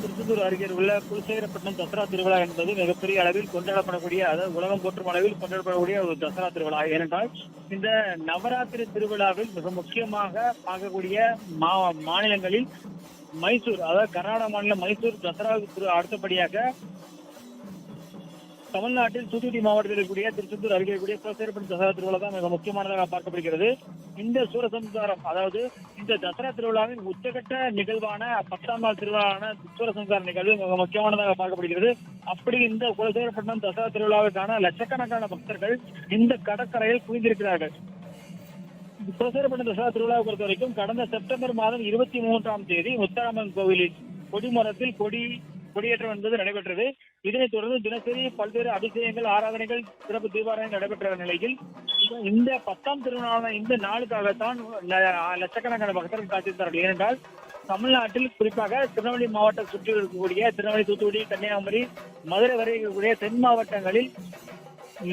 திருச்செந்தூர் அருகே உள்ள குலசேகரப்பட்டினம் தசரா திருவிழா என்பது மிகப்பெரிய அளவில் கொண்டாடப்படக்கூடிய, அதாவது உலகம் போற்றும் அளவில் கொண்டாடப்படக்கூடிய ஒரு தசரா திருவிழா. ஏனென்றால் இந்த நவராத்திரி திருவிழாவில் மிக முக்கியமாக பார்க்கக்கூடிய மாநிலங்களில் மைசூர், அதாவது கர்நாடக மாநிலம் மைசூர் தசரா அடுத்தபடியாக தமிழ்நாட்டில் தூத்துக்குடி மாவட்டத்தில் இருக்கக்கூடிய திருச்செந்தூர் அருகே இருக்கக்கூடிய குலசேகரப்பட்டினம் தசரா திருவிழா தான் மிக முக்கியமானதாக பார்க்கப்படுகிறது. இந்த சூரசம்ஹாரம், அதாவது இந்த தசரா திருவிழாவின் உச்சகட்ட நிகழ்வான 10ஆம் நாள் திருவிழாவான சூரசம்ஹார நிகழ்வு மிக முக்கியமானதாக பார்க்கப்படுகிறது. அப்படி இந்த குலசேகரப்பட்டினம் தசரா திருவிழாவுக்கான லட்சக்கணக்கான பக்தர்கள் இந்த கடற்கரையில் குவிந்திருக்கிறார்கள். குலசேகரப்பட்டினம் தசரா திருவிழாவை பொறுத்த வரைக்கும் கடந்த செப்டம்பர் மாதம் 23ஆம் தேதி முத்தாரம்மன் கோவிலில் கொடிமரத்தில் கொடியேற்றம் என்பது நடைபெற்றது. இதனைத் தொடர்ந்து தினசரி பல்வேறு அபிஷேகங்கள், ஆராதனைகள், சிறப்பு தீபாராதனை நடைபெற்ற நிலையில் இந்த 10ஆம் திருநாளான இந்த நாளுக்காகத்தான் லட்சக்கணக்கான பக்தர்கள் காத்திருந்தார்கள். ஏனென்றால் தமிழ்நாட்டில் குறிப்பாக திருநெல்வேலி மாவட்டம் சுற்றி இருக்கக்கூடிய திருநெல்வேலி, தூத்துக்குடி, கன்னியாகுமரி, மதுரை வரை இருக்கக்கூடிய தென் மாவட்டங்களில்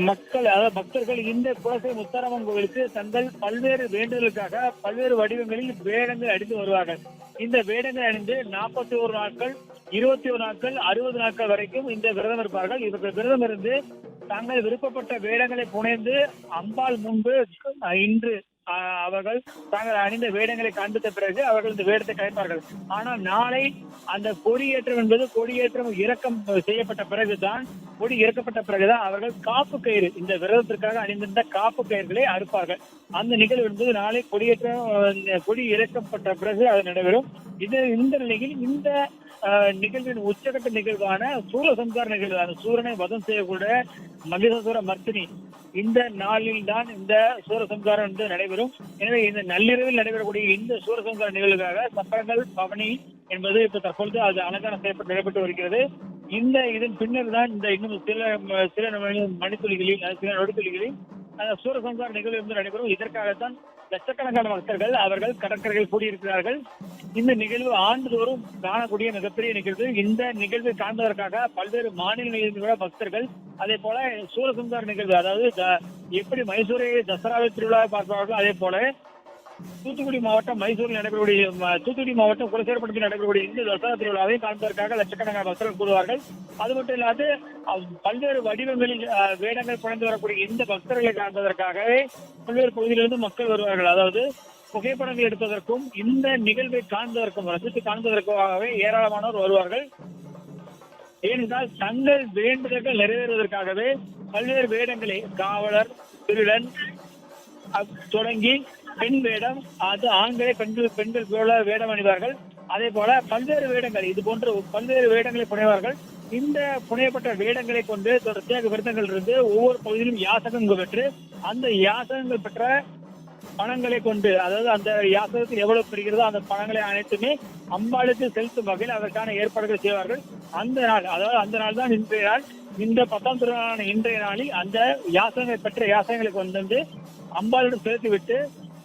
மக்கள், அதாவது பக்தர்கள் இந்த குலசேகர முத்தாரம்மன் கோவிலுக்கு தங்கள் பல்வேறு வேண்டுதலுக்காக பல்வேறு வடிவங்களில் வேடங்கள் அணிந்து வருவார்கள். இந்த வேடங்கள் அணிந்து 41 நாட்கள், 21 நாட்கள், 60 நாட்கள் வரைக்கும் இந்த விரதம் இருப்பார்கள். இவர்கள் விரதம் இருந்து தாங்கள் விருப்பப்பட்ட வேடங்களை புனைந்து அம்பாள் முன்பு இன்று அவர்கள் தாங்கள் அணிந்த வேடங்களை காண்பித்த பிறகு அவர்கள் இந்த வேடத்தை கலைப்பார்கள். ஆனால் நாளை அந்த கொடியேற்றம் என்பது கொடியேற்றம் இறக்கம் செய்யப்பட்ட பிறகுதான், கொடி இறக்கப்பட்ட பிறகுதான் அவர்கள் காப்பு கயிறு, இந்த விரதத்திற்காக அணிந்திருந்த காப்பு கயிறுகளை அறுப்பார்கள். அந்த நிகழ்வு என்பது நாளை கொடி இறக்கப்பட்ட பிறகு அது நடைபெறும். இந்த நிலையில் இந்த நிகழ்வின் உச்சகட்ட நிகழ்வான சூரசம்ஹார நிகழ்வு, அந்த சூரனை வதம் செய்யக்கூடிய மகிஷாசுர மர்த்தினி, இந்த நாளில் தான் இந்த சூரசம்ஹாரம் என்று நடைபெறும். எனவே இந்த நள்ளிரவில் நடைபெறக்கூடிய இந்த சூரசம்ஹார நிகழ்வுக்காக சப்பரங்கள் பவனி என்பது இப்ப தற்பொழுது அது அலங்காரம் செய்யப்பட்டு நடைபெற்று வருகிறது. இதன் பின்னர் தான் இந்த இன்னும் சில மணித்துளிகளில், சில நொடித்துளிகளில் சூரசம்ஹார நிகழ்வு என்று நடைபெறும். இதற்காகத்தான் லட்சக்கணக்கான பக்தர்கள் அவர்கள் கடற்கரையில் கூடியிருக்கிறார்கள். இந்த நிகழ்வு ஆண்டுதோறும் காணக்கூடிய மிகப்பெரிய நிகழ்வு. இந்த நிகழ்வை காண்பதற்காக பல்வேறு மாநிலங்களில் பக்தர்கள், அதே போல சூரசம்ஹார நிகழ்வு, அதாவது எப்படி மைசூரை தசராவை திருவிழாவை பார்ப்பார்கள், அதே போல தூத்துக்குடி மாவட்டம் மைசூரில் நடைபெறக்கூடிய, தூத்துக்குடி மாவட்டம் குலசேகரப்பட்டினத்தில் நடைபெறக்கூடிய இந்த தசரா திருவிழாவை காண்பதற்காக லட்சக்கணக்கான பக்தர்கள் கூடுவார்கள். அது மட்டும் இல்லாது பல்வேறு வடிவங்களில் வேடங்கள் புனைந்து வரக்கூடிய இந்த பக்தர்களை காண்பதற்காகவே பல்வேறு பகுதியிலிருந்து மக்கள் வருவார்கள். அதாவது புகைப்படங்கள் எடுப்பதற்கும் இந்த நிகழ்வை காண்பதற்கும், ரசித்து காண்பதற்காகவே ஏராளமானோர் வருவார்கள். ஏனென்றால் தங்கள் வேண்டுதல்கள் நிறைவேறுவதற்காகவே பல்வேறு வேடங்களை, காவலர், திருடன் தொடங்கி பெண் வேடம், அது ஆண்களே பெண்கள் போல வேடம் அணிவார்கள். அதே போல பல்வேறு வேடங்கள், இது போன்ற பல்வேறு வேடங்களை புனைவார்கள். இந்த புனையப்பட்ட வேடங்களை கொண்டு தொடர்ச்சியாக விரதங்கள் இருந்து ஒவ்வொரு பகுதியிலும் யாசகங்கள் பெற்று அந்த யாசகங்கள் பெற்ற பணங்களை கொண்டு, அதாவது அந்த யாசகத்தில் எவ்வளவு பெறுகிறதோ அந்த பணங்களை அனைத்துமே அம்பாளுக்கு செலுத்தும் வகையில் அதற்கான ஏற்பாடுகள் செய்வார்கள். அந்த நாள், அதாவது அந்த நாள் தான் இன்றைய நாள். இந்த 10ஆம் திருநாளான இன்றைய நாளில் அந்த யாசகங்களை பெற்ற யாசகங்களை கொண்டு வந்து அம்பாளிடம் செலுத்திவிட்டு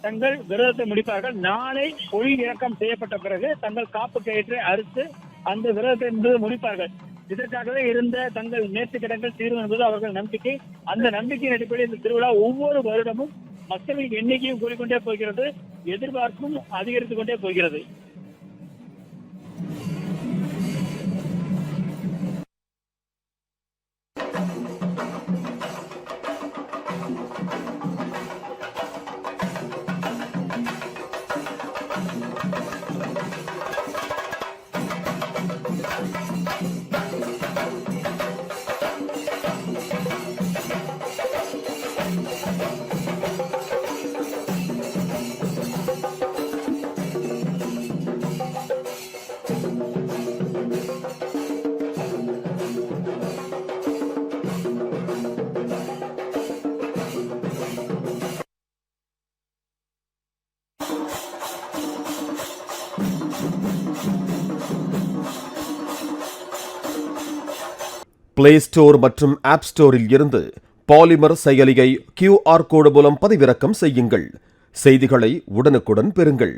தங்கள் விரதத்தை முடிப்பார்கள். நாளை கொடி இறக்கம் செய்யப்பட்ட பிறகு தங்கள் காப்பு கயிற்றை அறுத்து அந்த விரதத்தை என்பது முடிப்பார்கள். இதற்காகவே இருந்த தங்கள் நேர்த்திக்கடன்கள் தீர்வு என்பது அவர்கள் நம்பிக்கை. அந்த நம்பிக்கையின் அடிப்படையில் இந்த திருவிழா ஒவ்வொரு வருடமும் மக்களின் எண்ணிக்கையும் கூறிக்கொண்டே போகிறது, எதிர்பார்ப்பும் அதிகரித்துக் கொண்டே போகிறது. பிளே ஸ்டோர் மற்றும் ஆப் ஸ்டோரில் இருந்து பாலிமர் செயலியை QR கோடு மூலம் பதிவிறக்கம் செய்யுங்கள். செய்திகளை உடனுக்குடன் பெறுங்கள்.